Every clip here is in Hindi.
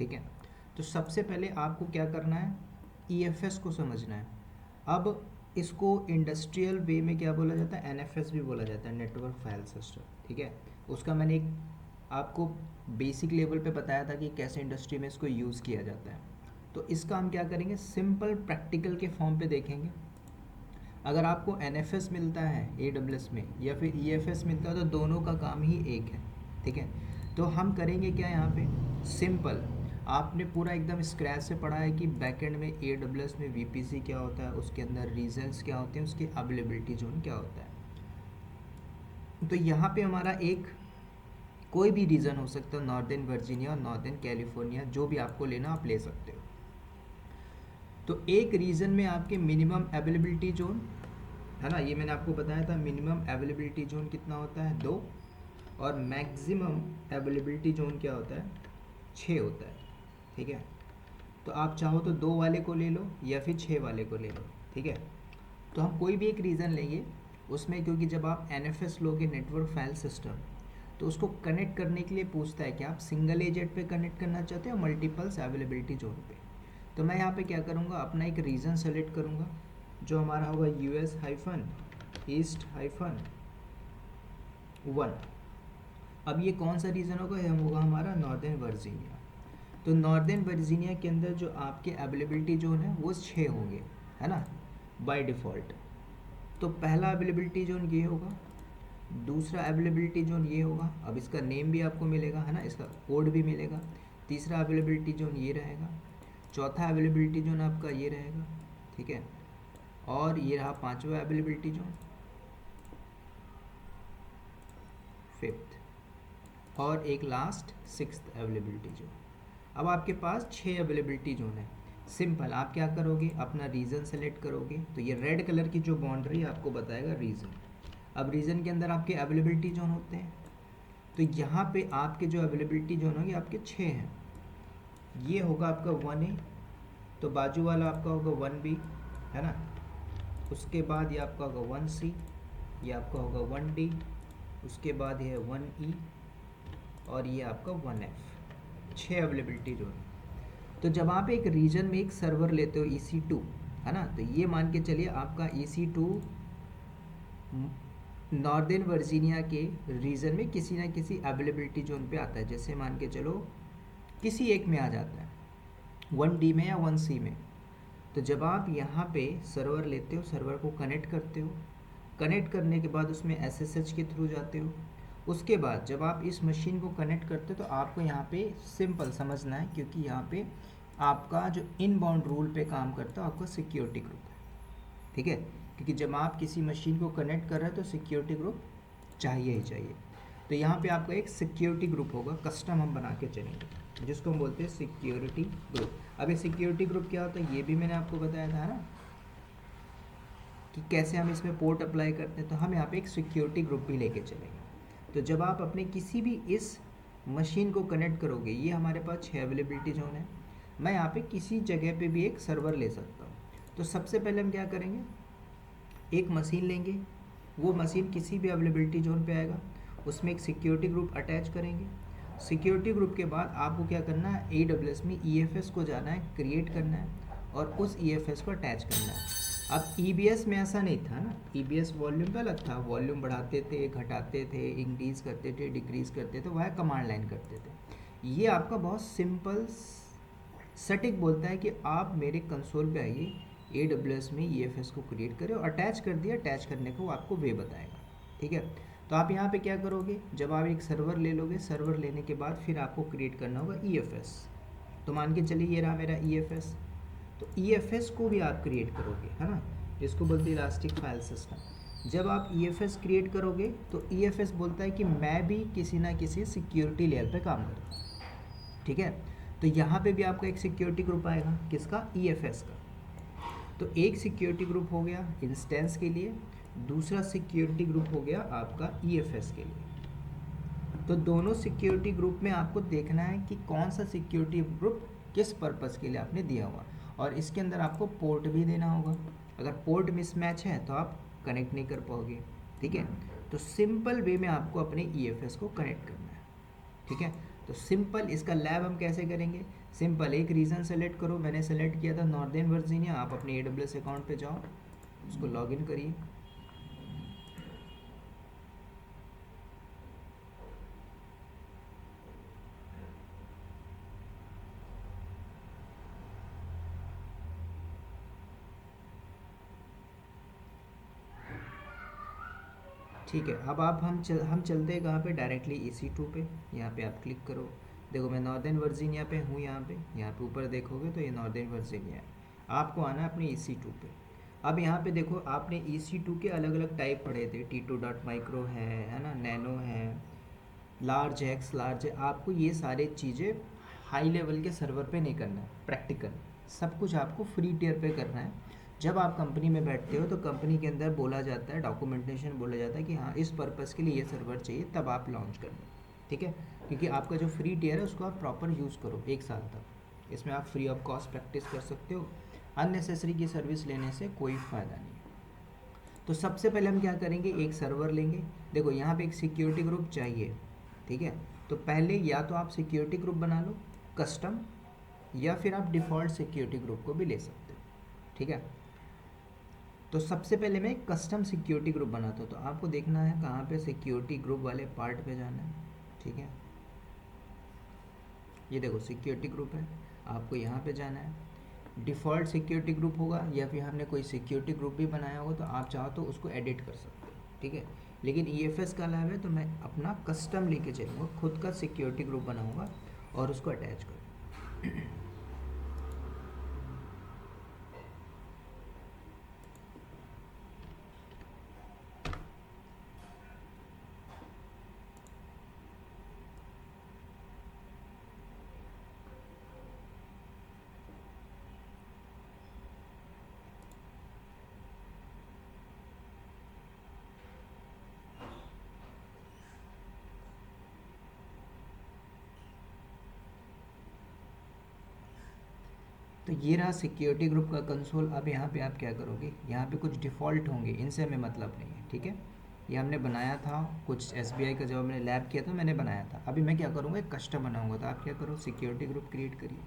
ठीक है। तो सबसे पहले आपको क्या करना है, EFS को समझना है। अब इसको इंडस्ट्रियल वे में क्या बोला जाता है, NFS भी बोला जाता है, नेटवर्क फाइल सिस्टम। ठीक है, उसका मैंने एक आपको बेसिक लेवल पे बताया था कि कैसे इंडस्ट्री में इसको यूज़ किया जाता है। तो इसका हम क्या करेंगे, सिंपल प्रैक्टिकल के फॉर्म पे देखेंगे। अगर आपको NFS मिलता है AWS में या फिर EFS मिलता है तो दोनों का काम ही एक है। ठीक है, तो हम करेंगे क्या यहाँ पे, सिंपल आपने पूरा एकदम स्क्रैच से पढ़ा है कि बैकएंड में AWS में VPC क्या होता है, उसके अंदर रीजन्स क्या होते हैं, उसकी अवेलेबिलिटी जोन क्या होता है। तो यहाँ पे हमारा एक कोई भी रीजन हो सकता है, नॉर्दर्न वर्जीनिया और नॉर्दर्न कैलिफोर्निया, जो भी आपको लेना आप ले सकते हो। तो एक रीजन में आपके मिनिमम अवेलेबिलिटी जोन है ना, ये मैंने आपको बताया था, मिनिमम अवेलेबिलिटी जोन कितना होता है, 2, और मैक्सिमम अवेलेबिलिटी जोन क्या होता है, 6 होता है। ठीक है, तो आप चाहो तो 2 वाले को ले लो या फिर 6 वाले को ले लो। ठीक है, तो हम कोई भी एक रीज़न लेंगे उसमें, क्योंकि जब आप NFS लोगे, नेटवर्क फाइल सिस्टम, तो उसको कनेक्ट करने के लिए पूछता है कि आप सिंगल एजेंट पे कनेक्ट करना चाहते हो मल्टीपल्स अवेलेबिलिटी जोन पे। तो मैं यहाँ पे क्या करूँगा, अपना एक रीजन सेलेक्ट करूँगा जो हमारा होगा US-East-1। अब ये कौन सा रीजन होगा, ये होगा हमारा नॉर्दर्न वर्जीनिया। तो नॉर्दर्न वर्जीनिया के अंदर जो आपके अवेलेबिलिटी जोन है वो 6 होंगे, है ना, बाय डिफ़ॉल्ट। तो पहला अवेलेबिलिटी जोन ये होगा, दूसरा अवेलेबिलिटी जोन ये होगा, अब इसका नेम भी आपको मिलेगा, है ना, इसका कोड भी मिलेगा। तीसरा अवेलेबिलिटी जोन ये रहेगा, चौथा अवेलेबिलिटी जोन आपका ये रहेगा। ठीक है, और ये रहा पांचवा अवेलेबिलिटी जोन, फिफ्थ, और एक लास्ट 6th अवेलेबिलिटी जोन। अब आपके पास 6 अवेलेबिलिटी जोन है। सिंपल आप क्या करोगे, अपना रीजन सेलेक्ट करोगे, तो ये रेड कलर की जो बाउंड्री आपको बताएगा रीजन। अब रीजन के अंदर आपके अवेलेबिलिटी जोन होते हैं, तो यहाँ पे आपके जो अवेलेबिलिटी जोन होंगे आपके 6 हैं। ये होगा आपका 1A, तो बाजू वाला आपका होगा 1B, है ना, उसके बाद ये आपका होगा 1C, ये आपका होगा 1D, उसके बाद ये है 1E, और ये आपका 1F। 6 availability zone. तो जब आप एक रीजन में एक सर्वर लेते हो EC2, है ना, तो ये मान के चलिए आपका EC2 नॉर्दर्न वर्जीनिया के रीजन में किसी ना किसी अवेलेबिलिटी जोन पे आता है। जैसे मान के चलो किसी एक में आ जाता है, 1D में या 1C में। तो जब आप यहाँ पे सर्वर लेते हो, सर्वर को कनेक्ट करते हो, कनेक्ट करने के बाद उसमें SSH के थ्रू जाते हो, उसके बाद जब आप इस मशीन को कनेक्ट करते हो तो आपको यहाँ पे सिंपल समझना है, क्योंकि यहाँ पे आपका जो इनबाउंड रूल पे काम करता है आपका सिक्योरिटी ग्रुप है। ठीक है, क्योंकि जब आप किसी मशीन को कनेक्ट कर रहे हो तो सिक्योरिटी ग्रुप चाहिए ही चाहिए। तो यहाँ पे आपका एक सिक्योरिटी ग्रुप होगा, कस्टम हम बना के चलेंगे, जिसको हम बोलते हैं सिक्योरिटी ग्रुप। अब ये सिक्योरिटी ग्रुप क्या होता है ये भी मैंने आपको बताया था ना, कि कैसे हम इसमें पोर्ट अप्लाई करते हैं। तो हम यहाँ पे एक सिक्योरिटी ग्रुप भी लेके चलेंगे। तो जब आप अपने किसी भी इस मशीन को कनेक्ट करोगे, ये हमारे पास 6 अवेलेबिलिटी जोन है, मैं यहाँ पे किसी जगह पे भी एक सर्वर ले सकता हूँ। तो सबसे पहले हम क्या करेंगे, एक मशीन लेंगे, वो मशीन किसी भी अवेलेबिलिटी जोन पे आएगा, उसमें एक सिक्योरिटी ग्रुप अटैच करेंगे। सिक्योरिटी ग्रुप के बाद आपको क्या करना है, AWS में EFS को जाना है, क्रिएट करना है, और उस EFS को अटैच करना है। अब EBS में ऐसा नहीं था ना, EBS वॉल्यूम पे अलग था, वॉल्यूम बढ़ाते थे, घटाते थे, इंक्रीज़ करते थे, डिक्रीज़ करते थे, वह कमांड लाइन करते थे। ये आपका बहुत सिंपल सटिक बोलता है कि आप मेरे कंसोल पे आइए, AWS में EFS को क्रिएट करें, और अटैच कर दिया, अटैच करने को आपको वे बताएगा। ठीक है, तो आप यहाँ पे क्या करोगे, जब आप एक सर्वर ले लोगे, सर्वर लेने के बाद फिर आपको क्रिएट करना होगा EFS। तो मान के चलिए ये रहा मेरा EFS, तो EFS को भी आप क्रिएट करोगे, है ना, इसको बोलते हैं इलास्टिक फाइल सिस्टम। जब आप EFS क्रिएट करोगे तो EFS बोलता है कि मैं भी किसी ना किसी सिक्योरिटी लेयर पे काम करता हूँ। ठीक है, तो यहाँ पे भी आपका एक सिक्योरिटी ग्रुप आएगा, किसका, EFS का। तो एक सिक्योरिटी ग्रुप हो गया इंस्टेंस के लिए, दूसरा सिक्योरिटी ग्रुप हो गया आपका EFS के लिए। तो दोनों सिक्योरिटी ग्रुप में आपको देखना है कि कौन सा सिक्योरिटी ग्रुप किस पर्पज़ के लिए आपने दिया हुआ, और इसके अंदर आपको पोर्ट भी देना होगा। अगर पोर्ट मिसमैच है तो आप कनेक्ट नहीं कर पाओगे। ठीक है, तो सिंपल वे में आपको अपने EFS को कनेक्ट करना है। ठीक है, तो सिंपल इसका लैब हम कैसे करेंगे, सिंपल एक रीजन सेलेक्ट करो, मैंने सेलेक्ट किया था नॉर्दर्न वर्जीनिया, आप अपने AWS अकाउंट पे जाओ, उसको लॉगिन करिए। ठीक है, अब आप हम चलते हैं कहाँ पे, डायरेक्टली EC2 पे। यहाँ पे आप क्लिक करो, देखो मैं नॉर्दर्न वर्जीनिया पे हूँ, यहाँ पे ऊपर देखोगे तो ये नॉर्दर्न वर्जीनिया है। आपको आना है अपने EC2 पे। अब यहाँ पे देखो आपने EC2 के अलग अलग टाइप पढ़े थे, T2.micro है ना, नैनो है, लार्ज एक्स लार्ज है। आपको ये सारी चीज़ें हाई लेवल के सर्वर पे नहीं करना है, प्रैक्टिकल सब कुछ आपको फ्री टियर पे करना है। जब आप कंपनी में बैठते हो तो कंपनी के अंदर बोला जाता है, डॉक्यूमेंटेशन बोला जाता है कि हाँ इस पर्पज़ के लिए ये सर्वर चाहिए, तब आप लॉन्च कर लो, ठीक है। क्योंकि आपका जो फ्री टियर है उसको आप प्रॉपर यूज़ करो 1 साल तक, इसमें आप फ्री ऑफ कॉस्ट प्रैक्टिस कर सकते हो। अननेसेसरी की सर्विस लेने से कोई फ़ायदा नहीं है। तो सबसे पहले हम क्या करेंगे, एक सर्वर लेंगे। देखो यहाँ पे एक सिक्योरिटी ग्रुप चाहिए, ठीक है। तो पहले या तो आप सिक्योरिटी ग्रुप बना लो कस्टम, या फिर आप डिफ़ॉल्ट सिक्योरिटी ग्रुप को भी ले सकते हो, ठीक है। तो सबसे पहले मैं एक कस्टम सिक्योरिटी ग्रुप बनाता हूँ। तो आपको देखना है कहाँ पे, सिक्योरिटी ग्रुप वाले पार्ट पे जाना है, ठीक है। ये देखो सिक्योरिटी ग्रुप है, आपको यहाँ पे जाना है। डिफ़ॉल्ट सिक्योरिटी ग्रुप होगा या फिर हमने कोई सिक्योरिटी ग्रुप भी बनाया होगा, तो आप चाहो तो उसको एडिट कर सकते हो, ठीक है। लेकिन EFS का लैब है तो मैं अपना कस्टम लेके चलूँगा, खुद का सिक्योरिटी ग्रुप बनाऊँगा और उसको अटैच करूँगा। तो ये रहा सिक्योरिटी ग्रुप का कंसोल। अब यहाँ पे आप क्या करोगे, यहाँ पे कुछ डिफ़ॉल्ट होंगे, इनसे हमें मतलब नहीं है, ठीक है। ये हमने बनाया था कुछ SBI का, जब मैंने लैब किया था मैंने बनाया था। अभी मैं क्या करूँगा, एक कस्टम बनाऊँगा। तो आप क्या करो, सिक्योरिटी ग्रुप क्रिएट करिए।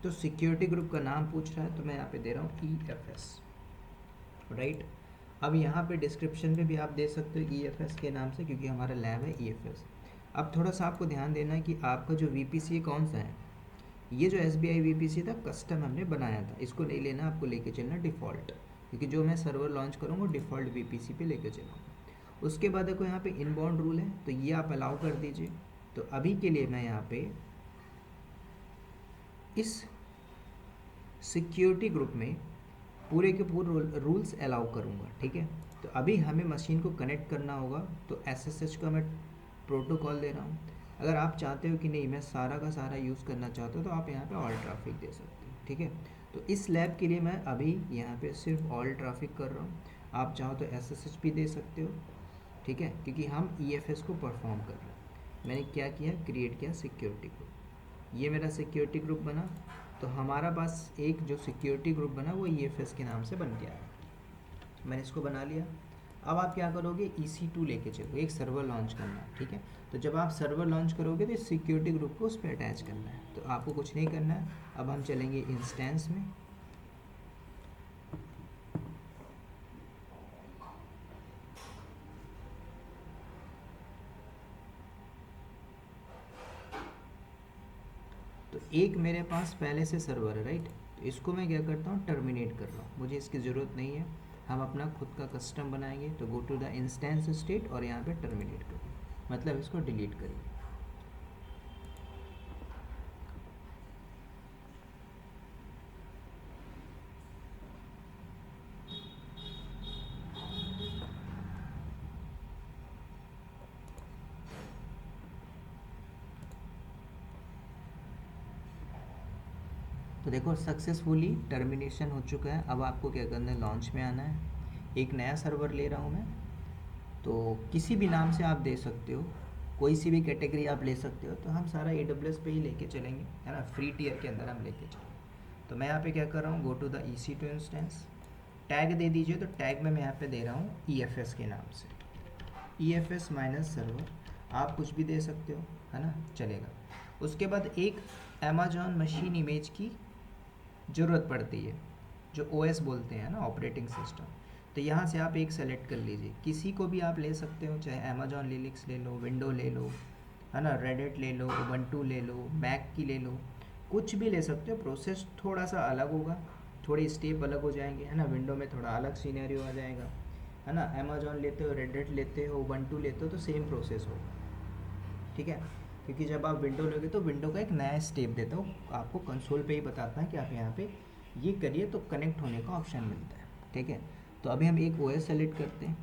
तो सिक्योरिटी ग्रुप का नाम पूछ रहा है तो मैं यहाँ पे दे रहा हूँ EFS, राइट। अब यहाँ पे डिस्क्रिप्शन में भी आप दे सकते हो EFS के नाम से, क्योंकि हमारा लैब है EFS। अब थोड़ा सा आपको ध्यान देना है कि आपका जो VPC है कौन सा है। ये जो SBI VPC था कस्टम हमने बनाया था, इसको नहीं लेना, आपको लेके चलना डिफ़ॉल्ट, क्योंकि जो मैं सर्वर लॉन्च करूँगा डिफ़ॉल्ट VPC पे लेके चलूँगा। उसके बाद देखो यहाँ पे इनबाउंड रूल है, तो ये आप अलाउ कर दीजिए। तो अभी के लिए मैं यहाँ पे इस सिक्योरिटी ग्रुप में पूरे के पूरे रूल्स अलाउ करूँगा, ठीक है। तो अभी हमें मशीन को कनेक्ट करना होगा, तो SSH का मैं प्रोटोकॉल दे रहा हूँ। अगर आप चाहते हो कि नहीं मैं सारा का सारा यूज़ करना चाहता हूँ, तो आप यहाँ पे ऑल ट्रैफिक दे सकते हो, ठीक है। तो इस लैब के लिए मैं अभी यहाँ पे सिर्फ ऑल ट्रैफिक कर रहा हूँ। आप चाहो तो SSH भी दे सकते हो, ठीक है, क्योंकि हम EFS को परफॉर्म कर रहे हैं। मैंने क्या किया, क्रिएट किया सिक्योरिटी ग्रुप, ये मेरा सिक्योरिटी ग्रुप बना। तो हमारा पास एक जो सिक्योरिटी ग्रुप बना वो EFS के नाम से बन गया है, मैंने इसको बना लिया। अब आप क्या करोगे, EC2 लेके चलो, एक सर्वर लॉन्च करना है, ठीक है। तो जब आप सर्वर लॉन्च करोगे तो इस सिक्योरिटी ग्रुप को उस पर अटैच करना है, तो आपको कुछ नहीं करना है। अब हम चलेंगे इंस्टेंस में। तो एक मेरे पास पहले से सर्वर है, राइट। तो इसको मैं क्या करता हूँ, टर्मिनेट कर रहा हूँ, मुझे इसकी ज़रूरत नहीं है। हम अपना खुद का कस्टम बनाएंगे। तो go to the instance state और यहाँ पे टर्मिनेट करिए, मतलब इसको डिलीट करिए। तो देखो सक्सेसफुली टर्मिनेशन हो चुका है। अब आपको क्या करना है, लॉन्च में आना है। एक नया सर्वर ले रहा हूँ मैं, तो किसी भी नाम से आप दे सकते हो, कोई सी भी कैटेगरी आप ले सकते हो। तो हम सारा AWS पे ही लेके चलेंगे, है ना, फ्री टियर के अंदर हम लेके चलेंगे। तो मैं यहाँ पे क्या कर रहा हूँ, go to the EC2 instance, tag दे दीजिए। तो टैग में मैं यहाँ पे दे रहा हूँ EFS के नाम से, EFS माइनस सर्वर। आप कुछ भी दे सकते हो, है ना, चलेगा। उसके बाद एक अमेजॉन मशीन इमेज की ज़रूरत पड़ती है, जो ओएस बोलते हैं ना, ऑपरेटिंग सिस्टम। तो यहाँ से आप एक सेलेक्ट कर लीजिए, किसी को भी आप ले सकते हो, चाहे अमेजॉन लिनक्स ले लो, विंडो ले लो, है ना, रेडिट ले लो, उबंटू ले लो, मैक की ले लो, कुछ भी ले सकते हो। प्रोसेस थोड़ा सा अलग होगा, थोड़े स्टेप अलग हो जाएंगे, है ना। विंडो में थोड़ा अलग सीनरियो आ जाएगा, है ना। अमेजॉन लेते हो, रेडिट लेते हो, उबंटू लेते हो तो सेम प्रोसेस होगा, ठीक है। क्योंकि जब आप विंडो लोगे तो विंडो का एक नया स्टेप देता हो, आपको कंसोल पे ही बताता है कि आप यहाँ पे ये करिए तो कनेक्ट होने का ऑप्शन मिलता है, ठीक है। तो अभी हम एक ओएस सेलेक्ट करते हैं,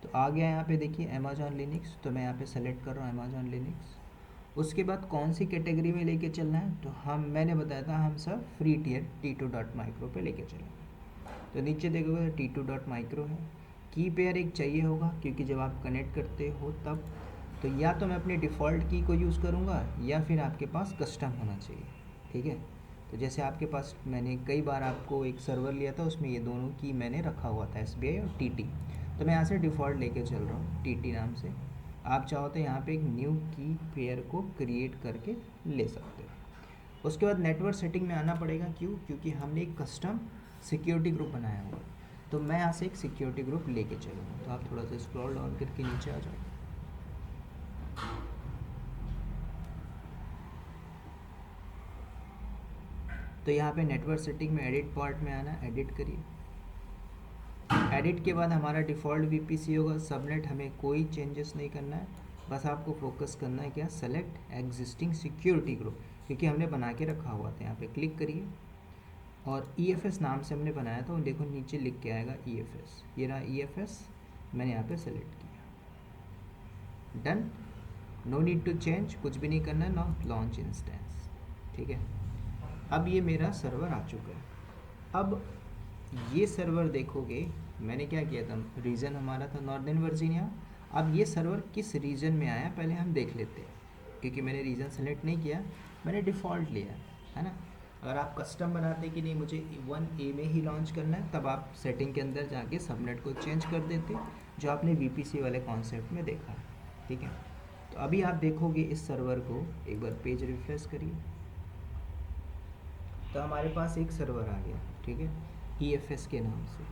तो आ गया यहाँ पे देखिए अमेजॉन लिनक्स, तो मैं यहाँ पे सेलेक्ट कर रहा हूँ अमेजॉन लिनक्स। उसके बाद कौन सी कैटेगरी में लेके चलना है, तो मैंने बताया था हम सब फ्री टियर T2.micro पे लेके चलेंगे। तो नीचे देखोगे T2.micro है, की पेयर एक चाहिए होगा, क्योंकि जब आप कनेक्ट करते हो तब, तो या तो मैं अपने डिफ़ॉल्ट की को यूज़ करूँगा या फिर आपके पास कस्टम होना चाहिए, ठीक है। तो जैसे आपके पास, मैंने कई बार आपको एक सर्वर लिया था, उसमें ये दोनों की मैंने रखा हुआ था, SBI और TT। तो मैं यहाँ से डिफ़ॉल्ट लेके चल रहा हूँ TT नाम से। आप चाहो तो यहाँ पे एक न्यू की पेयर को क्रिएट करके ले सकते हो। उसके बाद नेटवर्क सेटिंग में आना पड़ेगा, क्यों, क्योंकि हमने एक कस्टम सिक्योरिटी ग्रुप बनाया हुआ है। तो मैं यहाँ से एक सिक्योरिटी ग्रुप लेके चलूँगा। तो आप थोड़ा सा स्क्रॉल डाउन करके नीचे आ जाओ। तो यहाँ पे नेटवर्क सेटिंग में एडिट पार्ट में आना, एडिट करिए। एडिट के बाद हमारा डिफ़ॉल्ट VPC होगा, सबनेट हमें कोई चेंजेस नहीं करना है, बस आपको फोकस करना है क्या, सेलेक्ट एग्जिस्टिंग सिक्योरिटी ग्रुप, क्योंकि हमने बना के रखा हुआ था। यहाँ पे क्लिक करिए और EFS नाम से हमने बनाया था, देखो नीचे लिख के आएगा EFS, ये रहा EFS, मैंने यहाँ पे सेलेक्ट किया, done. No need to change, कुछ भी नहीं करना है, नाउ लॉन्च इंस्टेंस, ठीक है। अब ये मेरा सर्वर आ चुका है। अब ये सर्वर देखोगे, मैंने क्या किया था, रीजन हमारा था नॉर्दर्न वर्जीनिया। अब ये सर्वर किस रीजन में आया पहले हम देख लेते हैं, क्योंकि मैंने रीजन सेलेक्ट नहीं किया, मैंने डिफ़ॉल्ट लिया, है ना। अगर आप कस्टम बनाते कि नहीं मुझे 1A में ही लॉन्च करना है, तब आप सेटिंग के अंदर जाके सबनेट को चेंज कर देते, जो आपने VPC वाले कॉन्सेप्ट में देखा है, ठीक है। तो अभी आप देखोगे इस सर्वर को, एक बार पेज रिफ्रेश करिए, तो हमारे पास एक सर्वर आ गया, ठीक है, EFS के नाम से।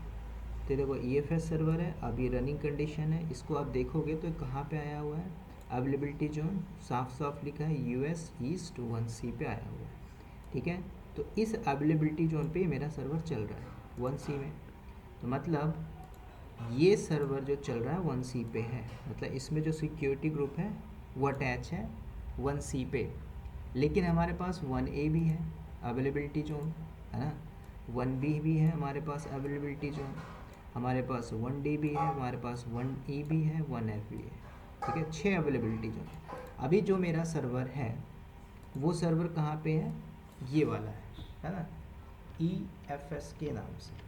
तो देखो EFS सर्वर है, अभी रनिंग कंडीशन है। इसको आप देखोगे तो कहाँ पे आया हुआ है, अवेलेबिलिटी जोन साफ साफ लिखा है US ईस्ट 1C पे आया हुआ है, ठीक है। तो इस अवेलेबिलिटी जोन पे मेरा सर्वर चल रहा है 1C में। तो मतलब ये सर्वर जो चल रहा है 1C पे है, मतलब इसमें जो सिक्योरिटी ग्रुप है वो अटैच है 1C पे, लेकिन हमारे पास 1A भी है अवेलेबिलिटी जोन, है ना, 1B भी है हमारे पास अवेलेबिलिटी जोन, हमारे पास 1D भी है, हमारे पास 1E भी है, 1F भी है, ठीक है, 6 अवेलेबिलिटी जोन। अभी जो मेरा सर्वर है वो सर्वर कहाँ पे है, ये वाला है ना, EFS के नाम से।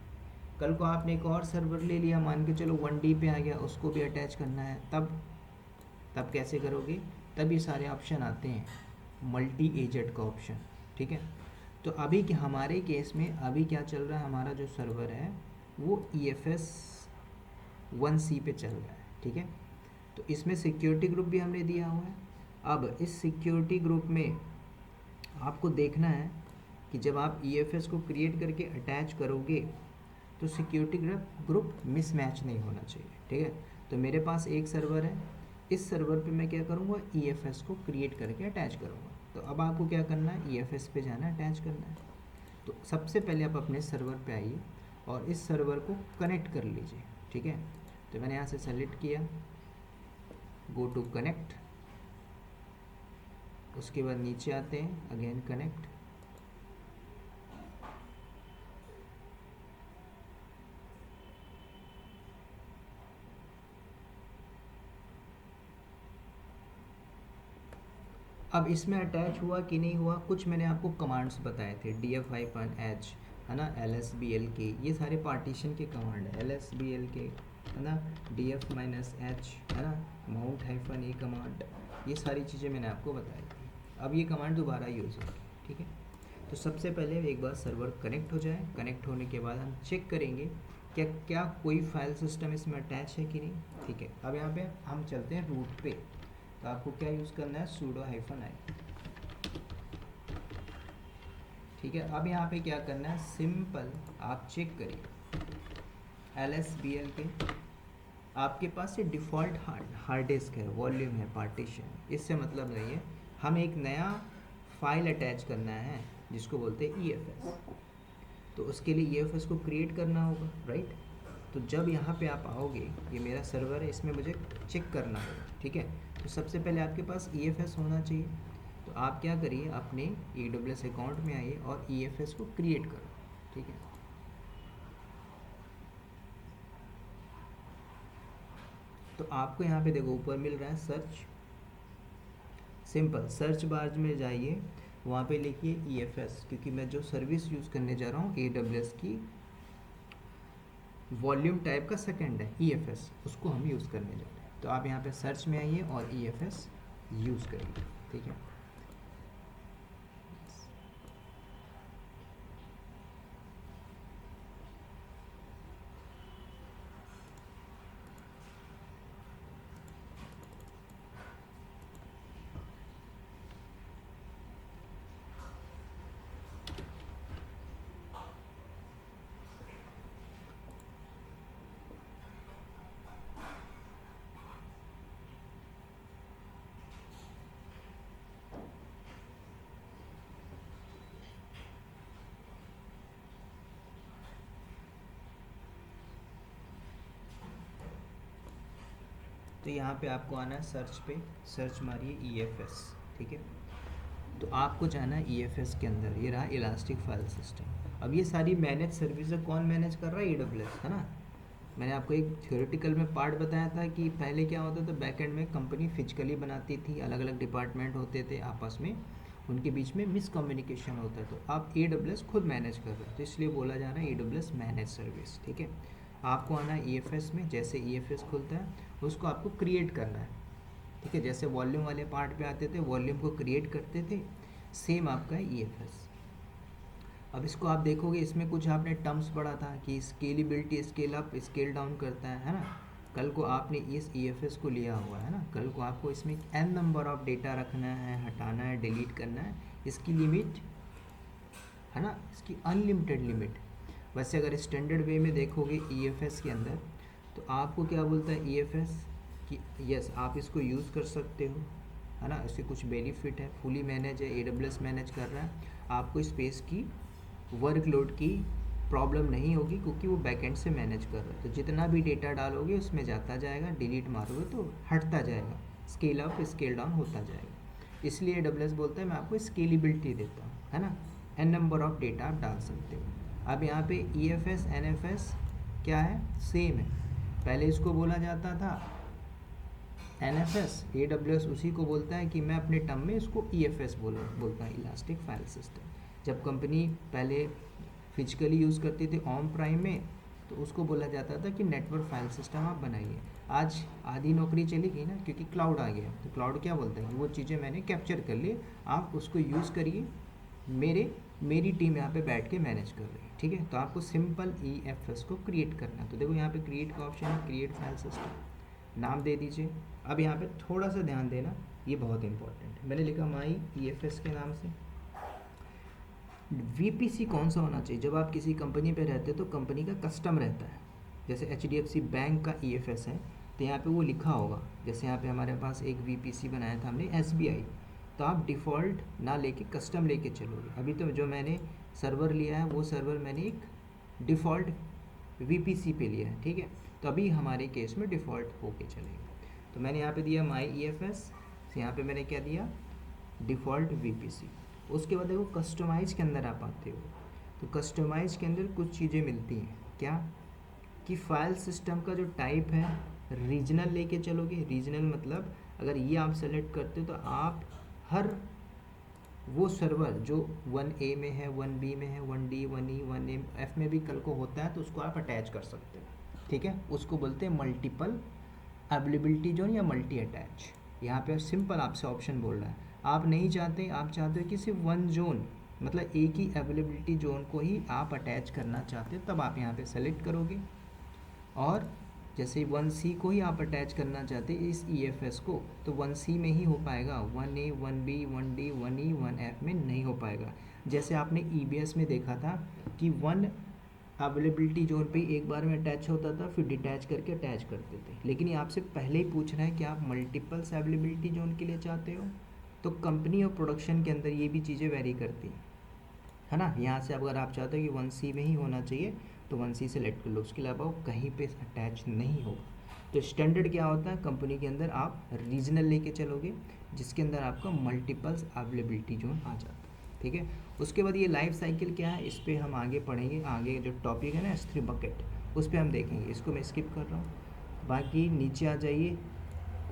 कल को आपने एक और सर्वर ले लिया, मान के चलो 1D पे आ गया, उसको भी अटैच करना है, तब कैसे करोगे, तब ये सारे ऑप्शन आते हैं, मल्टी एजेंट का ऑप्शन, ठीक है। तो अभी कि हमारे केस में अभी क्या चल रहा है, हमारा जो सर्वर है वो EFS 1C पे चल रहा है, ठीक है। तो इसमें सिक्योरिटी ग्रुप भी हमने दिया हुआ है। अब इस सिक्योरिटी ग्रुप में आपको देखना है कि जब आप EFS को क्रिएट करके अटैच करोगे तो सिक्योरिटी ग्रुप मिसमैच नहीं होना चाहिए, ठीक है। तो मेरे पास एक सर्वर है, इस सर्वर पे मैं क्या करूँगा, EFS को क्रिएट करके अटैच करूँगा। तो अब आपको क्या करना है, EFS पे जाना है, अटैच करना है। तो सबसे पहले आप अपने सर्वर पे आइए और इस सर्वर को कनेक्ट कर लीजिए, ठीक है। तो मैंने यहाँ से सेलेक्ट किया, गो टू कनेक्ट, उसके बाद नीचे आते हैं, अगेन कनेक्ट, अब इसमें अटैच हुआ कि नहीं हुआ, कुछ मैंने आपको कमांड्स बताए थे, df-h, है ना, lsblk, ये सारे पार्टीशन के कमांड है, lsblk, है ना, df-h, है ना, mount-a कमांड, ये सारी चीज़ें मैंने आपको बताई थी। अब ये कमांड दोबारा यूज़ होगी, ठीक है। तो सबसे पहले एक बार सर्वर कनेक्ट हो जाए, कनेक्ट होने के बाद हम चेक करेंगे क्या कोई फाइल सिस्टम इसमें अटैच है कि नहीं, ठीक है। अब यहाँ पे हम चलते हैं रूट पे, तो आपको क्या यूज़ करना है, sudo -i। ठीक है, अब यहाँ पे क्या करना है, सिंपल आप चेक करिए LSBL पे आपके पास ये डिफ़ॉल्ट हार्ड डिस्क है, वॉल्यूम है, पार्टीशन, इससे मतलब नहीं है। हम एक नया फाइल अटैच करना है जिसको बोलते हैं EFS। तो उसके लिए EFS को क्रिएट करना होगा, राइट। तो जब यहाँ पे आप आओगे, ये मेरा सर्वर है, इसमें मुझे चेक करना होगा, ठीक है। तो सबसे पहले आपके पास EFS होना चाहिए। तो आप क्या करिए, अपने AWS अकाउंट में आइए और EFS को क्रिएट करो, ठीक है। तो आपको यहाँ पे देखो ऊपर मिल रहा है सर्च, सिंपल सर्च बार में जाइए, वहाँ पे लिखिए EFS, क्योंकि मैं जो सर्विस यूज़ करने जा रहा हूँ AWS की वॉल्यूम टाइप का सेकंड है EFS, उसको हम यूज़ करने जा रहे हैं। तो आप यहाँ पे सर्च में आइए और EFS यूज़ करिए, ठीक है। तो यहाँ पे आपको आना है सर्च पे, सर्च मारिए EFS, ठीक है। तो आपको जाना है EFS के अंदर, ये रहा इलास्टिक फाइल सिस्टम। अब ये सारी मैनेज सर्विसेज कौन मैनेज कर रहा है, AWS, है ना। मैंने आपको एक थ्योरेटिकल में पार्ट बताया था कि पहले क्या होता था, बैकएंड में कंपनी फिजिकली बनाती थी, अलग अलग डिपार्टमेंट होते थे, आपस में उनके बीच में मिसकम्युनिकेशन होता है। तो आप AWS खुद मैनेज कर रहे हो, तो इसलिए बोला जा रहा है AWS मैनेज सर्विस, ठीक है। आपको आना है EFS में, जैसे EFS खुलता है उसको आपको क्रिएट करना है, ठीक है। जैसे वॉल्यूम वाले पार्ट पे आते थे, वॉल्यूम को क्रिएट करते थे, सेम आपका है EFS। अब इसको आप देखोगे, इसमें कुछ आपने टर्म्स पढ़ा था कि scalability scale up scale down करता है ना। कल को आपने इस EFS को लिया हुआ है ना, कल को आपको इसमें n नंबर ऑफ डेटा रखना है, हटाना है, डिलीट करना है, इसकी लिमिट है ना, इसकी अनलिमिटेड लिमिट। वैसे अगर स्टैंडर्ड वे में देखोगे EFS के अंदर, तो आपको क्या बोलता है EFS कि यस आप इसको यूज़ कर सकते हो, है ना। इससे कुछ बेनिफिट है, फुली मैनेज है, AWS मैनेज कर रहा है, आपको स्पेस की वर्कलोड की प्रॉब्लम नहीं होगी, क्योंकि वो बैकएंड से मैनेज कर रहा है। तो जितना भी डेटा डालोगे उसमें जाता जाएगा, डिलीट मारोगे तो हटता जाएगा, स्केल अप स्केल डाउन होता जाएगा। इसलिए AWS बोलता है मैं आपको स्केलेबिलिटी देता हूँ, है ना, n नंबर ऑफ डेटा आप डाल सकते हो। अब यहाँ पे EFS NFS क्या है, सेम है। पहले इसको बोला जाता था NFS, AWS उसी को बोलता है कि मैं अपने टर्म में इसको EFS बोलता है, इलास्टिक फाइल सिस्टम। जब कंपनी पहले फिजिकली यूज़ करती थी ऑन प्राइम में, तो उसको बोला जाता था कि नेटवर्क फाइल सिस्टम आप बनाइए। आज आधी नौकरी चली गई ना, क्योंकि क्लाउड आ गया। तो क्लाउड क्या बोलता है कि वो चीज़ें मैंने कैप्चर कर ली, आप उसको यूज़ करिए, मेरी टीम यहाँ पे बैठ के मैनेज कर रही है, ठीक है। तो आपको सिंपल EFS को क्रिएट करना है। तो देखो यहाँ पे क्रिएट का ऑप्शन है, क्रिएट फाइल सिस्टम, नाम दे दीजिए। अब यहाँ पे थोड़ा सा ध्यान देना, ये बहुत इंपॉर्टेंट है। मैंने लिखा माई EFS के नाम से। VPC कौन सा होना चाहिए, जब आप किसी कंपनी पे रहते हो तो कंपनी का कस्टम रहता है। जैसे HDFC बैंक का EFS है, तो यहाँ पे वो लिखा होगा। जैसे यहाँ पे हमारे पास एक VPC बनाया था हमने SBI, तो आप डिफ़ॉल्ट ना लेके कस्टम लेके चलोगे। अभी तो जो मैंने सर्वर लिया है वो सर्वर मैंने एक डिफ़ॉल्ट VPC पे लिया है, ठीक है। तो अभी हमारे केस में डिफ़ॉल्ट होके चलेगा। तो मैंने यहाँ पे दिया माई EFS, यहाँ पे मैंने क्या दिया, डिफ़ॉल्ट VPC। उसके बाद देखो कस्टमाइज के अंदर आप आते हो, तो कस्टमाइज के अंदर कुछ चीज़ें मिलती हैं, क्या कि फाइल सिस्टम का जो टाइप है रीजनल लेके चलोगे। रीजनल मतलब अगर ये आप सेलेक्ट करते हो तो आप हर वो सर्वर जो 1A में है, 1B में है, 1D, 1E, 1M, F में भी कल को होता है, तो उसको आप अटैच कर सकते हो, ठीक है। उसको बोलते हैं मल्टीपल अवेलेबिलिटी जोन या मल्टी अटैच। यहाँ पे सिंपल आपसे ऑप्शन बोल रहा है, आप नहीं चाहते, आप चाहते हो कि सिर्फ वन जोन, मतलब एक ही अवेलेबिलिटी जोन को ही आप अटैच करना चाहते हो, तब आप यहाँ पे सेलेक्ट करोगे और जैसे 1C को ही आप अटैच करना चाहते हैं इस EFS को, तो 1C में ही हो पाएगा, 1A 1B 1D 1E 1F में नहीं हो पाएगा। जैसे आपने EBS में देखा था कि 1 अवेलेबिलिटी जोन पे एक बार में अटैच होता था, फिर डिटैच करके अटैच करते थे। लेकिन ये आपसे पहले ही पूछ रहा है कि आप मल्टीपल्स अवेलेबिलिटी जोन के लिए चाहते हो, तो कंपनी और प्रोडक्शन के अंदर ये भी चीज़ें वेरी करती हैं, है ना। यहाँ से अगर आप चाहते हो कि 1C में ही होना चाहिए तो 1C सेलेक्ट कर लो, उसके अलावा वो कहीं पे अटैच नहीं होगा। तो स्टैंडर्ड क्या होता है, कंपनी के अंदर आप रीजनल लेके चलोगे जिसके अंदर आपका मल्टीपल्स अवेलेबिलिटी जोन आ जाता है, ठीक है। उसके बाद ये लाइफ साइकिल क्या है, इस पर हम आगे पढ़ेंगे, आगे जो टॉपिक है ना S3 बकेट, उस पर हम देखेंगे। इसको मैं स्किप कर रहा हूँ। बाकी नीचे आ जाइए,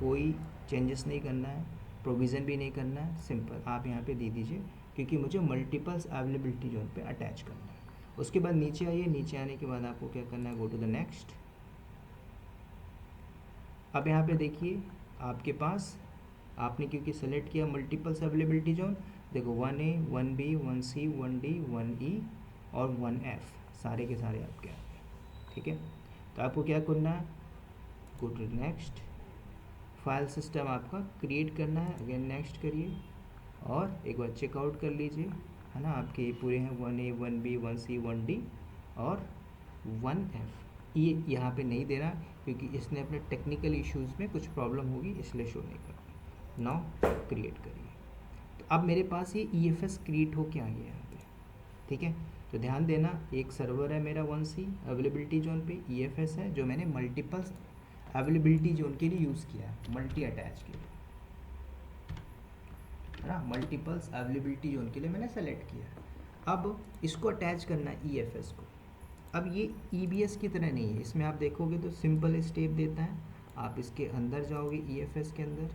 कोई चेंजेस नहीं करना है, प्रोविज़न भी नहीं करना है, सिंपल आप यहाँ पे दे दीजिए क्योंकि मुझे मल्टीपल्स अवेलेबिलिटी जोन पे अटैच करना है। उसके बाद नीचे आइए, नीचे आने के बाद आपको क्या करना है, गो टू द नेक्स्ट। अब यहाँ पे देखिए आपके पास, आपने क्योंकि सेलेक्ट किया मल्टीपल्स अवेलेबिलिटी जोन, देखो 1A 1B 1C 1D 1E और 1F सारे के सारे आपके आ गए, ठीक है। तो आपको क्या करना है, go to next. File system आपका क्रिएट करना है, अगेन नेक्स्ट करिए और एक बार चेकआउट कर लीजिए, है ना। आपके ये पूरे हैं 1A 1B 1C 1D और 1F। ये यहाँ पे नहीं दे रहा क्योंकि इसने अपने टेक्निकल इश्यूज़ में कुछ प्रॉब्लम होगी इसलिए शो नहीं कर रहा। नाउ क्रिएट करिए, तो अब मेरे पास ये EFS क्रिएट हो के आ गया यहाँ पे, ठीक है। तो ध्यान देना, एक सर्वर है मेरा 1C अवेलेबिलिटी जोन पे, EFS है जो मैंने मल्टीपल्स अवेलेबिलिटी जोन के लिए यूज़ किया है, मल्टी अटैच के लिए, है ना। मल्टीपल्स अवेलेबिलिटी जोन के लिए मैंने सेलेक्ट किया। अब इसको अटैच करना है EFS को। अब ये EBS की तरह नहीं है, इसमें आप देखोगे तो सिंपल स्टेप देता है। आप इसके अंदर जाओगे EFS के अंदर,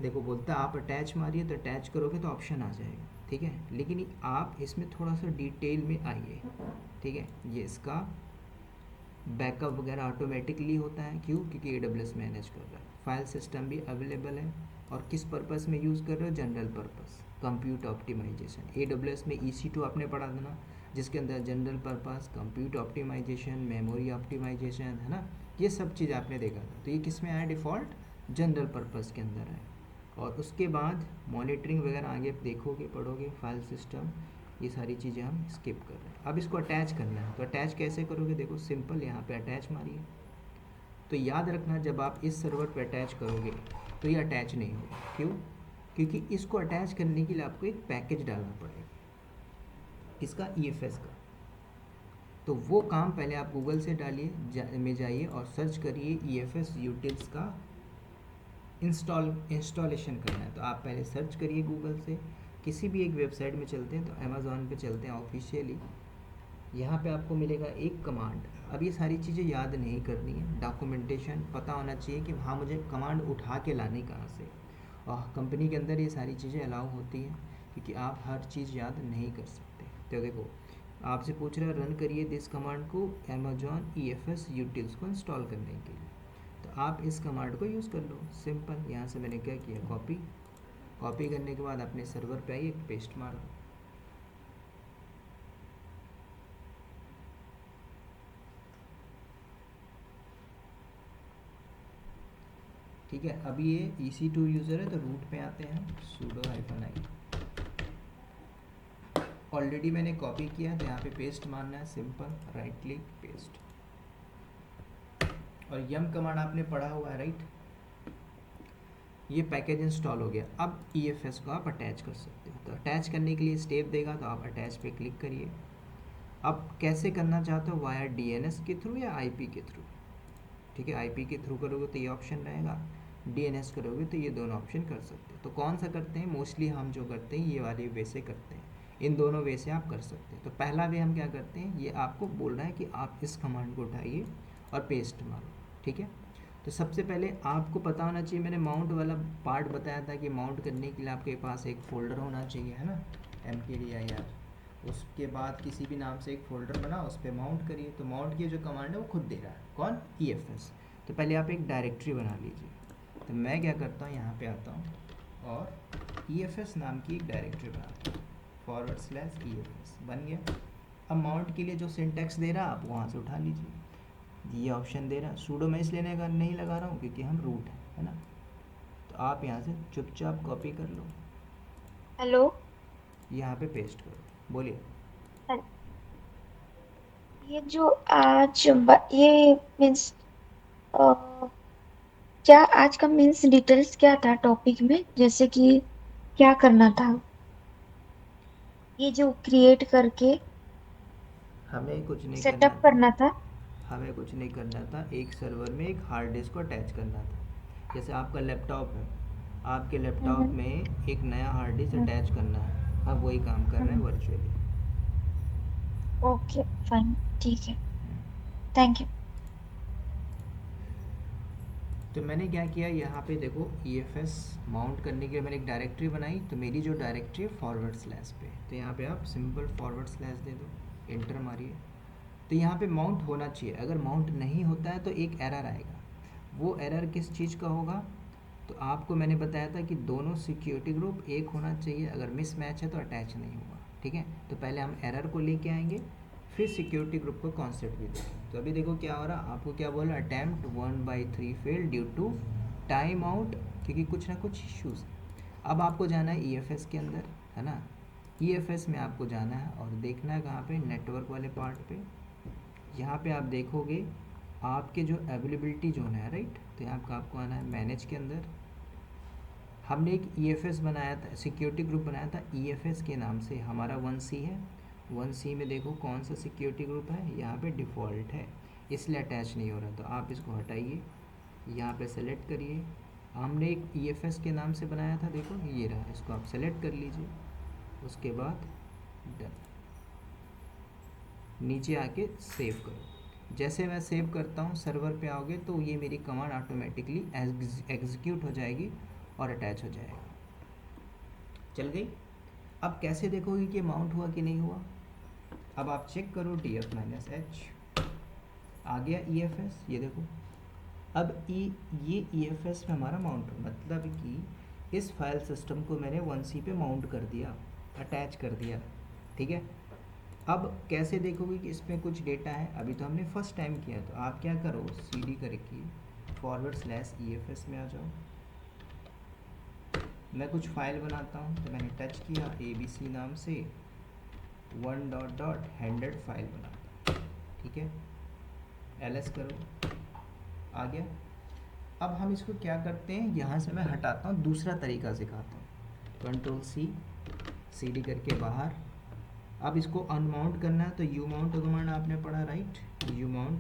देखो बोलता है आप अटैच मारिए, तो अटैच करोगे तो ऑप्शन आ जाएगा, ठीक है। लेकिन आप इसमें थोड़ा सा डिटेल में आइए, ठीक है। ये इसका बैकअप वगैरह ऑटोमेटिकली होता है, क्यों, क्योंकि AWS मैनेज कर रहा है। फाइल सिस्टम भी अवेलेबल है और किस पर्पस में यूज़ कर रहे हो, general purpose, compute optimisation. AWS में EC2 आपने पढ़ा था ना, जिसके अंदर general purpose, compute optimisation, memory optimisation, है ना, ये सब चीज़ आपने देखा था। तो ये किस में आया, डिफ़ॉल्ट जनरल पर्पस के अंदर है। और उसके बाद मॉनिटरिंग वगैरह आगे देखोगे पढ़ोगे, फाइल सिस्टम, ये सारी चीज़ें हम स्किप कर रहे हैं। अब इसको अटैच करना है, तो अटैच कैसे करोगे, देखो सिंपल, यहाँ पे अटैच मारिए। तो याद रखना जब आप इस सर्वर पे अटैच करोगे तो ये अटैच नहीं होगा, क्यों, क्योंकि इसको अटैच करने के लिए आपको एक पैकेज डालना पड़ेगा, इसका EFS का। तो वो काम पहले आप गूगल से डालिए, में जाइए और सर्च करिए EFS यूटिल्स का इंस्टॉलेशन करना है। तो आप पहले सर्च करिए गूगल से, किसी भी एक वेबसाइट में चलते हैं, तो अमेज़ॉन पे चलते हैं ऑफिशियली, यहाँ पे आपको मिलेगा एक कमांड। अब ये सारी चीज़ें याद नहीं करनी है, डॉक्यूमेंटेशन पता होना चाहिए कि हाँ मुझे कमांड उठा के लानी कहाँ से। और कंपनी के अंदर ये सारी चीज़ें अलाउ होती हैं क्योंकि आप हर चीज़ याद नहीं कर सकते। तो देखो आपसे पूछ रहा है रन करिए दिस कमांड को अमेज़ॉन EFS यूटिल्स को इंस्टॉल करने के लिए, तो आप इस कमांड को यूज़ कर लो, सिंपल। यहाँ से मैंने क्या किया, कॉपी करने के बाद अपने सर्वर पे आइए, पेस्ट मारो। ठीक है, अभी ये EC2 यूज़र है तो रूट पे आते हैं, sudo-i। ऑलरेडी मैंने कॉपी किया है तो यहाँ पे पेस्ट मारना है, सिंपल, राइट क्लिक पेस्ट। और यम कमांड आपने पढ़ा हुआ है, राइट। ये पैकेज इंस्टॉल हो गया। अब EFS को आप अटैच कर सकते हो, तो अटैच करने के लिए स्टेप देगा, तो आप अटैच पे क्लिक करिए। अब कैसे करना चाहते हो, वाया DNS के थ्रू या IP के थ्रू, ठीक है। IP के थ्रू करोगे तो ये ऑप्शन रहेगा, DNS करोगे तो ये दोनों ऑप्शन कर सकते हो। तो कौन सा करते हैं, मोस्टली हम जो करते हैं ये वाले वे से करते हैं, इन दोनों वे से आप कर सकते हैं। तो पहला वे हम क्या करते हैं, ये आपको बोल रहा है कि आप इस कमांड को उठाइए और पेस्ट मारो, ठीक है। तो सबसे पहले आपको पता होना चाहिए, मैंने माउंट वाला पार्ट बताया था कि माउंट करने के लिए आपके पास एक फ़ोल्डर होना चाहिए, है ना, mkdir। उसके बाद किसी भी नाम से एक फ़ोल्डर बना, उस पर माउंट करिए। तो माउंट की जो कमांड है वो खुद दे रहा है, कौन, EFS। तो पहले आप एक डायरेक्टरी बना लीजिए। तो मैं क्या करता हूँ, यहाँ पे आता हूँ और EFS नाम की एक डायरेक्टरी बनाता हूँ, /EFS बन गया। अब माउंट के लिए जो सिंटैक्स दे रहा है आप वहाँ से उठा लीजिए। ये ऑप्शन दे रहा है। सूडो मैं इसलिए नहीं लगा रहा हूँ क्योंकि हम रूट है ना। तो आप यहाँ से चुपचाप कॉपी कर लो, हेलो। यहाँ पे पेस्ट करो। बोलिए। ये जो ये मीन्स क्या आज का मीन्स डिटेल्स क्या था टॉपिक में, जैसे कि क्या करना था, ये जो क्रिएट करके हमें कुछ नहीं करना सेटअप था, करना था। हमें कुछ नहीं करना था, एक सर्वर में एक हार्ड डिस्क को अटैच करना था। जैसे आपका लैपटॉप है, आपके लैपटॉप हम्म। में एक नया हार्ड डिस्क हम्म। अटैच करना है, हम वही काम कर रहे हैं हम्म। वर्चुअली। ओके फाइन, ठीक है, थैंक यू। तो मैंने क्या किया, यहाँ पे देखो EFS माउंट करने के लिए मैंने एक डायरेक्टरी बनाई। तो मेरी जो डायरेक्टरी है फॉरवर्ड स्लैश पे, तो यहाँ पे आप सिंपल फॉरवर्ड स्लैश दे दो, एंटर मारिए। तो यहाँ पे माउंट होना चाहिए। अगर माउंट नहीं होता है तो एक एरर आएगा। वो एरर किस चीज़ का होगा, तो आपको मैंने बताया था कि दोनों सिक्योरिटी ग्रुप एक होना चाहिए, अगर मिसमैच है तो अटैच नहीं होगा। ठीक है, तो पहले हम एरर को लेके आएंगे, फिर सिक्योरिटी ग्रुप का कॉन्सेप्ट भी देखेंगे। तो अभी देखो क्या हो रहा, आपको क्या बोला, attempt 1/3 fail due to time out, क्योंकि कुछ ना कुछ इश्यूज़। अब आपको जाना है EFS के अंदर, है ना। EFS में आपको जाना है और देखना है कहाँ पे, नेटवर्क वाले पार्ट पे। यहाँ पे आप देखोगे आपके जो अवेलेबिलिटी जोन है, राइट। तो यहाँ पे आपको आना है मैनेज के अंदर। हमने एक EFS बनाया था, सिक्योरिटी ग्रुप बनाया था EFS के नाम से, हमारा 1C है। 1C में देखो कौन सा सिक्योरिटी ग्रुप है, यहाँ पे डिफ़ॉल्ट है, इसलिए अटैच नहीं हो रहा। तो आप इसको हटाइए, यहाँ पे सेलेक्ट करिए। हमने एक EFS के नाम से बनाया था, देखो ये रहा, इसको आप सेलेक्ट कर लीजिए। उसके बाद डन, नीचे आके सेव करो। जैसे मैं सेव करता हूँ, सर्वर पे आओगे तो ये मेरी कमांड ऑटोमेटिकली एग्जीक्यूट हो जाएगी और अटैच हो जाएगा। चल गई। अब कैसे देखोगे कि माउंट हुआ कि नहीं हुआ, अब आप चेक करो, DF-H आ गया EFS, ये देखो। अब ये EFS में हमारा माउंट हो, मतलब कि इस फाइल सिस्टम को मैंने 1C पे माउंट कर दिया, अटैच कर दिया। ठीक है, अब कैसे देखोगे कि इसमें कुछ डेटा है, अभी तो हमने फर्स्ट टाइम किया। तो आप क्या करो, CD करके /EFS में आ जाओ। मैं कुछ फाइल बनाता हूँ, तो मैंने टच किया ABC नाम से, 1 ... फाइल बनाता हूँ। ठीक है, LS करो, आ गया। अब हम इसको क्या करते हैं, यहाँ से मैं हटाता हूँ, दूसरा तरीका सिखाता हूँ। Ctrl+C, CD करके बाहर। अब इसको अनमाउंट करना है, तो U माउंट कमांड आपने पढ़ा, right. U mount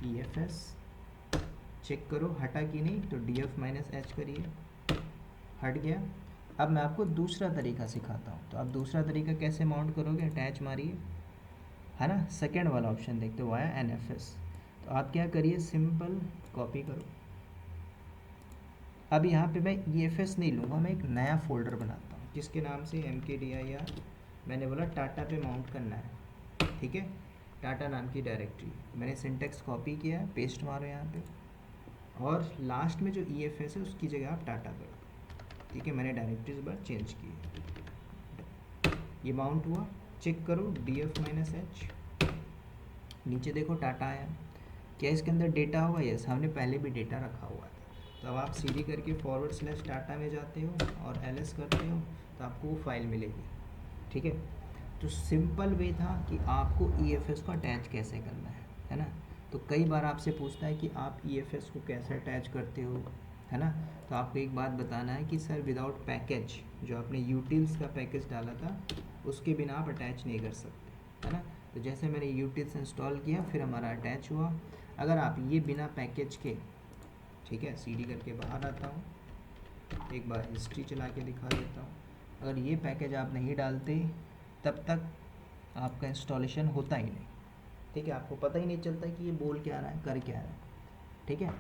/EFS, check करो हटा कि नहीं, तो DF-H करिए, हट गया। अब मैं आपको दूसरा तरीका सिखाता हूँ। तो आप दूसरा तरीका कैसे माउंट करोगे, अटैच मारिए, है ना, सेकेंड वाला ऑप्शन देखते हो, आया NFS। तो आप क्या करिए, सिंपल कॉपी करो। अब यहाँ पे मैं EFS नहीं लूँगा, मैं एक नया फोल्डर बनाता हूँ जिसके नाम से MKDIR, मैंने बोला टाटा पे माउंट करना है। ठीक है, टाटा नाम की डायरेक्टरी, मैंने सिंटेक्स कॉपी किया है, पेस्ट मारो यहाँ पे, और लास्ट में जो EFS है उसकी जगह आप टाटा कर दो। ठीक है, मैंने डायरेक्टरी इस बार चेंज की है। ये माउंट हुआ, चेक करो DF-H, नीचे देखो टाटा आया। क्या इसके अंदर डेटा होगा, यस, हमने पहले भी डेटा रखा हुआ था। तो अब आप CD करके /टाटा में जाते हो और LS करते हो, तो आपको वो फाइल मिलेगी। ठीक है, तो सिंपल वे था कि आपको EFS को अटैच कैसे करना है ना। तो कई बार आपसे पूछता है कि आप EFS को कैसे अटैच करते हो, है ना। तो आपको एक बात बताना है कि सर विदाउट पैकेज, जो आपने यूटिल्स का पैकेज डाला था उसके बिना आप अटैच नहीं कर सकते, है ना। तो जैसे मैंने यूटिल्स इंस्टॉल किया, फिर हमारा अटैच हुआ। अगर आप ये बिना पैकेज के, ठीक है, CD करके बाहर आता हूँ, एक बार हिस्ट्री चला के दिखा देता हूँ। अगर ये पैकेज आप नहीं डालते तब तक आपका इंस्टॉलेशन होता ही नहीं। ठीक है, आपको पता ही नहीं चलता कि ये बोल क्या रहा है, कर क्या रहा है। ठीक है,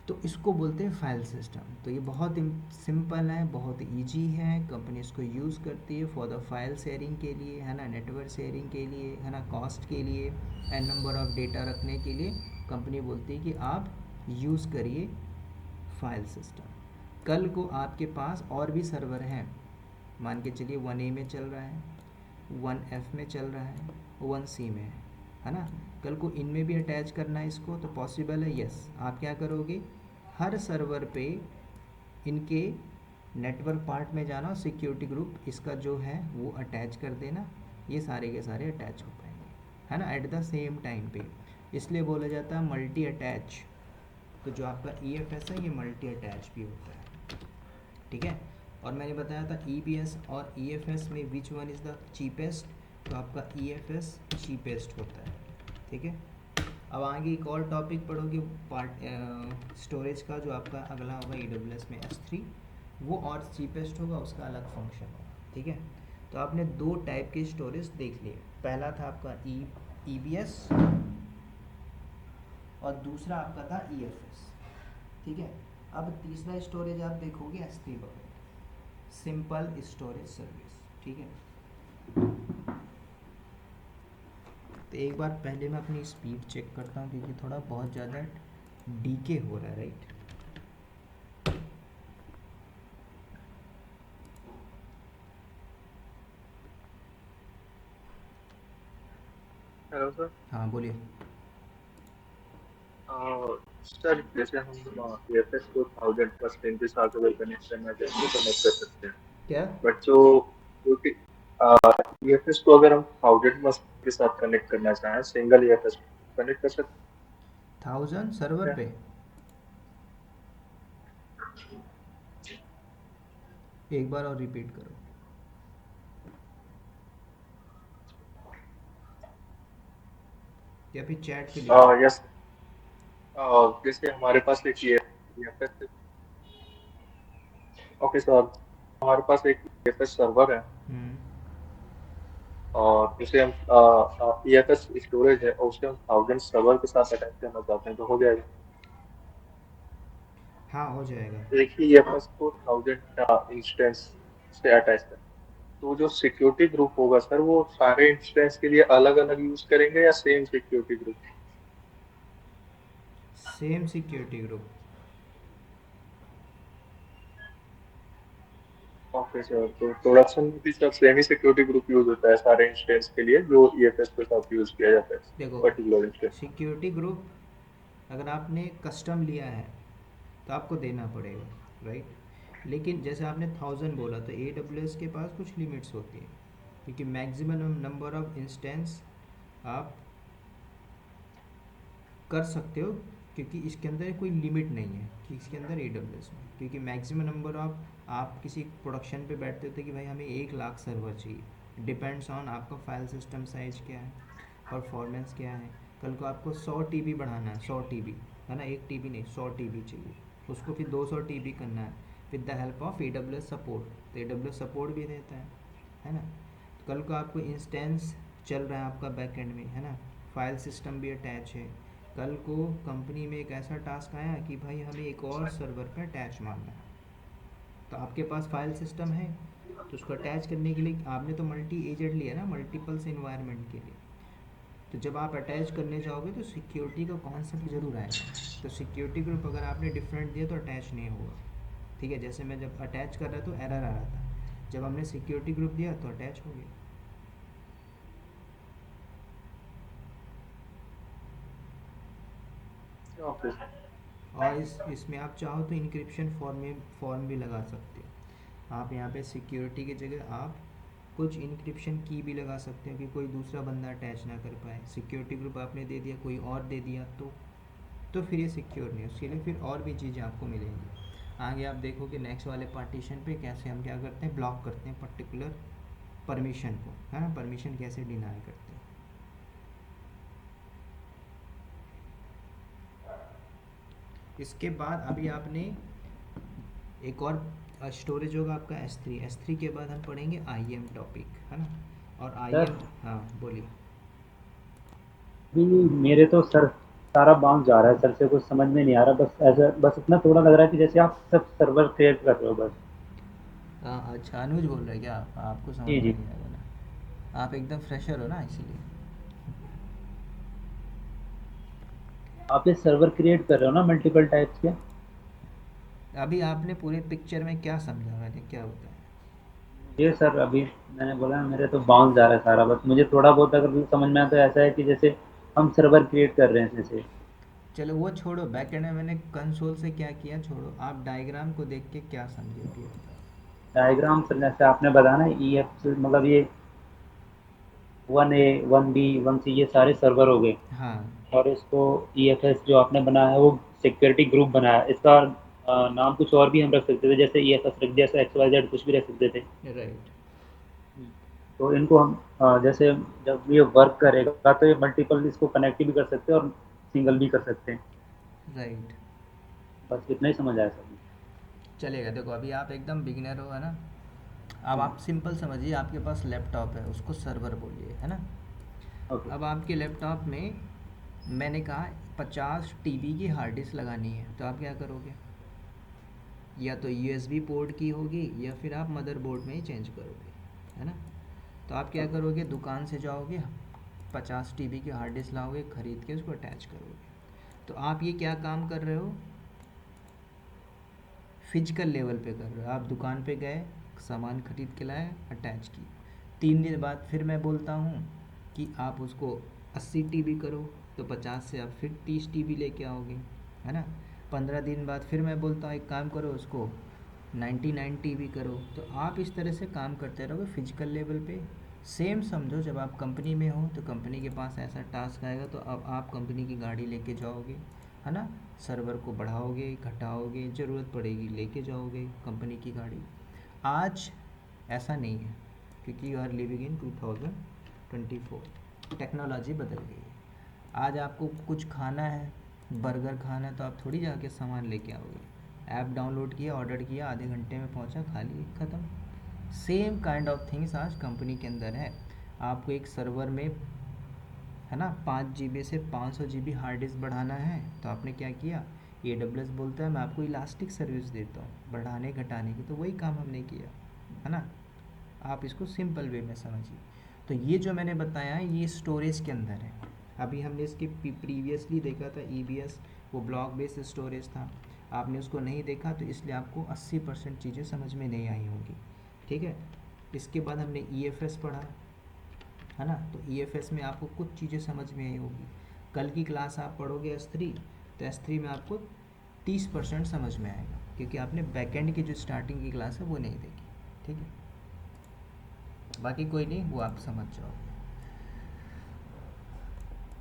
तो इसको बोलते हैं फाइल सिस्टम। तो ये बहुत सिंपल है, बहुत इजी है, कंपनी इसको यूज़ करती है फॉर द फाइल शेयरिंग के लिए, है ना, नेटवर्क शेयरिंग के लिए, है ना, कॉस्ट के लिए, एन नंबर ऑफ डेटा रखने के लिए कंपनी बोलती है कि आप यूज़ करिए फाइल सिस्टम। कल को आपके पास और भी सर्वर हैं, मान के चलिए 1A में चल रहा है, 1F में चल रहा है, 1C में है, है ना। कल को इनमें भी अटैच करना है इसको तो पॉसिबल है, यस। आप क्या करोगे, हर सर्वर पे इनके नेटवर्क पार्ट में जाना और सिक्योरिटी ग्रुप इसका जो है वो अटैच कर देना, ये सारे के सारे अटैच हो पाएंगे, है ना, एट द सेम टाइम पे। इसलिए बोला जाता है मल्टी अटैच। तो जो आपका ई एफ एस है ये मल्टी अटैच भी होता है, ठीक है। और मैंने बताया था ई बी एस और ई एफ एस में which one is the cheapest, तो आपका ई एफ एस चीपेस्ट होता है, ठीक है। अब आगे एक और टॉपिक पढ़ोगे पार्ट स्टोरेज का, जो आपका अगला होगा ई डब्ल्यू एस में एस थ्री, वो और चीपेस्ट होगा, उसका अलग फंक्शन होगा, ठीक है। तो आपने दो टाइप के स्टोरेज देख लिए, पहला था आपका ई बी एस और दूसरा आपका था ई एफ एस, ठीक है। अब तीसरा स्टोरेज आप देखोगे S three bucket, simple storage service, ठीक है। तो एक बार पहले मैं अपनी स्पीड चेक करता हूँ क्योंकि थोड़ा बहुत ज़्यादा डीके हो रहा है, राइट। Hello sir. हाँ बोलिए। सर जैसे हम ईएफएस को 1000+ पिन के साथ अगर कनेक्ट करना चाहें तो कनेक्ट कर सकते हैं, क्या बट जो क्योंकि ईएफएस को अगर हम 1000+ के साथ कनेक्ट करना चाहें, सिंगल ईएफएस कनेक्ट कर सकते 1000 सर्वर हैं। पे, एक बार और रिपीट करो। या फिर चैट पे लिखो। यस। जैसे हमारे पास एक ईएफएस, ओके सर, हमारे पास एक ईएफएस सर्वर है हम्म। और जिसे हम ईएफएस स्टोरेज है और उसे हम 1000 सर्वर के साथ अटैच करना चाहते हैं तो हो जाएगा। हाँ हो जाएगा। एक ही ईएफएस को 1000 इंस्टेंस से अटैच कर, तो जो सिक्योरिटी ग्रुप होगा सर वो सारे इंस्टेंस के लिए अलग अलग यूज करेंगे या same security group? Same security group. Okay sir, तो प्रोडक्शन में भी सब सेम ही सिक्योरिटी ग्रुप यूज होता है सारे इंस्टेंस के लिए जो ईएफएस के साथ यूज किया जाता है देखो पर्टिकुलर इंस्टेंस? सिक्योरिटी ग्रुप अगर आपने कस्टम लिया है तो आपको देना पड़ेगा, राइट। लेकिन जैसे आपने 1000 बोला तो ए डब्ल्यू एस के पास कुछ लिमिट्स होती है, क्योंकि मैक्सिमम नंबर ऑफ इंस्टेंस आप कर सकते हो, क्योंकि इसके अंदर कोई लिमिट नहीं है कि इसके अंदर ए डब्ल्यू एस में, क्योंकि मैक्सिमम नंबर ऑफ आप किसी प्रोडक्शन पे बैठते होते कि भाई हमें 1 लाख सर्वर चाहिए, डिपेंड्स ऑन आपका फाइल सिस्टम साइज क्या है, परफॉर्मेंस क्या है। कल को आपको 100 टीबी बढ़ाना है, 100 टीबी, है ना, 1 टीबी नहीं 100 टीबी चाहिए, उसको फिर 200 टीबी करना है with the help of A W S support, तो ए डब्ल्यू एस सपोर्ट भी देता है ना। तो कल को आपको इंस्टेंस चल रहा है आपका बैक एंड में, है ना, फाइल सिस्टम भी अटैच है। कल को कंपनी में एक ऐसा टास्क आया कि भाई हमें एक और सर्वर पर अटैच मारना है, तो आपके पास फाइल सिस्टम है तो उसको अटैच करने के लिए आपने तो मल्टी एजेंट लिया ना, मल्टीपल्स इन्वायरमेंट के लिए। तो जब आप अटैच करने जाओगे तो सिक्योरिटी का कॉन्सेप्ट ज़रूर आएगा, तो सिक्योरिटी ग्रुप अगर आपने डिफरेंट दिया तो अटैच नहीं होगा, ठीक है। जैसे मैं जब अटैच कर रहा तो एरर आ रहा था, जब हमने सिक्योरिटी ग्रुप दिया तो अटैच हो गया। ओके। और इसमें आप चाहो तो इंक्रिप्शन फॉर्म भी लगा सकते हो। आप यहाँ पे सिक्योरिटी की जगह आप कुछ इंक्रिप्शन की भी लगा सकते हो कि कोई दूसरा बंदा अटैच ना कर पाए। सिक्योरिटी ग्रुप आपने दे दिया, कोई और दे दिया तो फिर ये सिक्योर नहीं, उसके लिए फिर और भी चीज़ें आपको मिलेंगी। आगे आप देखोगे नेक्स्ट वाले पार्टीशन पे कैसे हम क्या करते हैं, ब्लॉक करते हैं पर्टिकुलर परमिशन को, है ना, परमिशन कैसे डिनाई करते हैं। इसके बाद अभी आपने एक और स्टोरेज होगा आपका एस थ्री के बाद हम पढ़ेंगे आई एम टॉपिक, है ना। और आई सर एम, हाँ बोलिए। भी मेरे तो सर सारा बाउंस जा रहा है सर, से कुछ समझ में नहीं आ रहा, बस ऐसा बस इतना थोड़ा लग रहा है कि जैसे आप सब सर्वर क्रिएट कर रहे हो बस। हाँ अच्छा, अनुज बोल रहे हैं क्या आप? आपको समझ जी में जी। नहीं आएगा ना, आप एकदम फ्रेशर हो ना इसीलिए। आप ये सर्वर क्रिएट कर रहे हो ना मल्टीपल टाइप्स के? अभी आपने पूरे पिक्चर में क्या समझा, मैंने क्या होता है? ये सर अभी मैंने बोला ना, मेरे तो बाउंस जा रहा है सारा, बस मुझे थोड़ा बहुत अगर समझ में आता है, ऐसा है कि जैसे हम सर्वर क्रिएट कर रहे हैं जैसे। चलो वो छोड़ो, बैकएंड में मैंने कंसोल से क्या किया छोड़ो, आप डायग्राम को देख के क्या समझे अभी बताओ। डायग्राम सर जैसे आपने बताया ना, ई एफ मतलब ये 1A 1B 1C ये सारे सर्वर हो गए, हाँ और इसको EFS जो आपने बनाया है वो सिक्योरिटी ग्रुप बनाया है। इसका नाम कुछ और भी हम रख सकते थे, जैसे EFS रख दिया, जैसे XYZ कुछ भी रख सकते थे। राइट। तो इनको हम जैसे जब ये वर्क करेगा तो ये मल्टीपल इसको कनेक्ट भी कर सकते हैं और सिंगल भी कर सकते हैं। राइट बस इतना ही समझ आया सर। चलेगा। देखो अभी आप एकदम बिगिनर हो है ना, अब हम्म, आप सिंपल समझिए, आपके पास लैपटॉप है, उसको सर्वर बोलिए है ना। ओके। अब आपके लैपटॉप में मैंने कहा 50 TB की हार्ड डिस्क लगानी है, तो आप क्या करोगे, या तो USB पोर्ट की होगी या फिर आप मदरबोर्ड में ही चेंज करोगे, है ना। तो आप क्या ओके। करोगे, दुकान से जाओगे, 50 TB की हार्ड डिस्क लाओगे ख़रीद के, उसको अटैच करोगे। तो आप ये क्या काम कर रहे हो, फिजिकल लेवल पे कर रहे हो। आप दुकान पे गए, सामान खरीद के लाए, अटैच की। 3 दिन बाद फिर मैं बोलता हूँ कि आप उसको 80 TB करो, तो 50 से आप फिर 30 TB लेके आओगे, है ना। 15 दिन बाद फिर मैं बोलता हूँ एक काम करो, उसको 99 TB करो। तो आप इस तरह से काम करते रहोगे फिजिकल लेवल पे। सेम समझो, जब आप कंपनी में हो तो कंपनी के पास ऐसा टास्क आएगा, तो अब आप कंपनी की गाड़ी लेके जाओगे, है ना। सर्वर को बढ़ाओगे, घटाओगे, ज़रूरत पड़ेगी लेके जाओगे कंपनी की गाड़ी। आज ऐसा नहीं है, क्योंकि you are living in 2024, technology बदल गई है। आज आपको कुछ खाना है, बर्गर खाना है, तो आप थोड़ी जाके सामान लेके आओगे, ऐप डाउनलोड किया, ऑर्डर किया, आधे घंटे में पहुंचा, खा लिए, ख़त्म। सेम काइंड ऑफ थिंग्स आज कंपनी के अंदर है। आपको एक सर्वर में, है ना, 5 GB से 500 GB हार्ड डिस्क बढ़ाना है, तो आपने क्या किया, AWS बोलता है मैं आपको इलास्टिक सर्विस देता हूँ बढ़ाने घटाने की, तो वही काम हमने किया, है ना। आप इसको सिंपल वे में समझिए। तो ये जो मैंने बताया है ये स्टोरेज के अंदर है। अभी हमने इसके प्रीवियसली देखा था EBS, वो ब्लॉक बेस्ड स्टोरेज था। आपने उसको नहीं देखा, तो इसलिए आपको 80% चीज़ें समझ में नहीं आई होंगी, ठीक है। इसके बाद हमने EFS पढ़ा, है ना। तो EFS में आपको कुछ चीज़ें समझ में आई होगी। कल की क्लास आप पढ़ोगे S3, तो S3 में आपको 30% समझ में आएगा, क्योंकि आपने बैकएंड की जो स्टार्टिंग की क्लास है वो नहीं देखी, ठीक है। बाकी कोई नहीं, वो आप समझ जाओगे,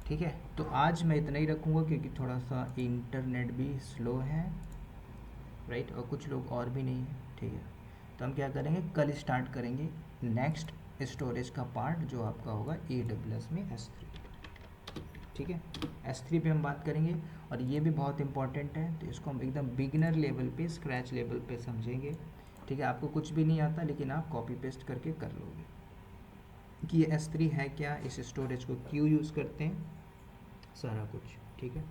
ठीक है। तो आज मैं इतना ही रखूँगा, क्योंकि थोड़ा सा इंटरनेट भी स्लो है, राइट, और कुछ लोग और भी नहीं है, ठीक है। तो हम क्या करेंगे, कल स्टार्ट करेंगे नेक्स्ट स्टोरेज का पार्ट, जो आपका होगा AWS में S3, ठीक है। S3 पे हम बात करेंगे, और ये भी बहुत इंपॉर्टेंट है, तो इसको हम एकदम बिगिनर लेवल पे, स्क्रैच लेवल पे समझेंगे, ठीक है। आपको कुछ भी नहीं आता, लेकिन आप कॉपी पेस्ट करके कर लोगे कि ये S3 है क्या, इस स्टोरेज को क्यों यूज़ करते हैं, सारा कुछ, ठीक है।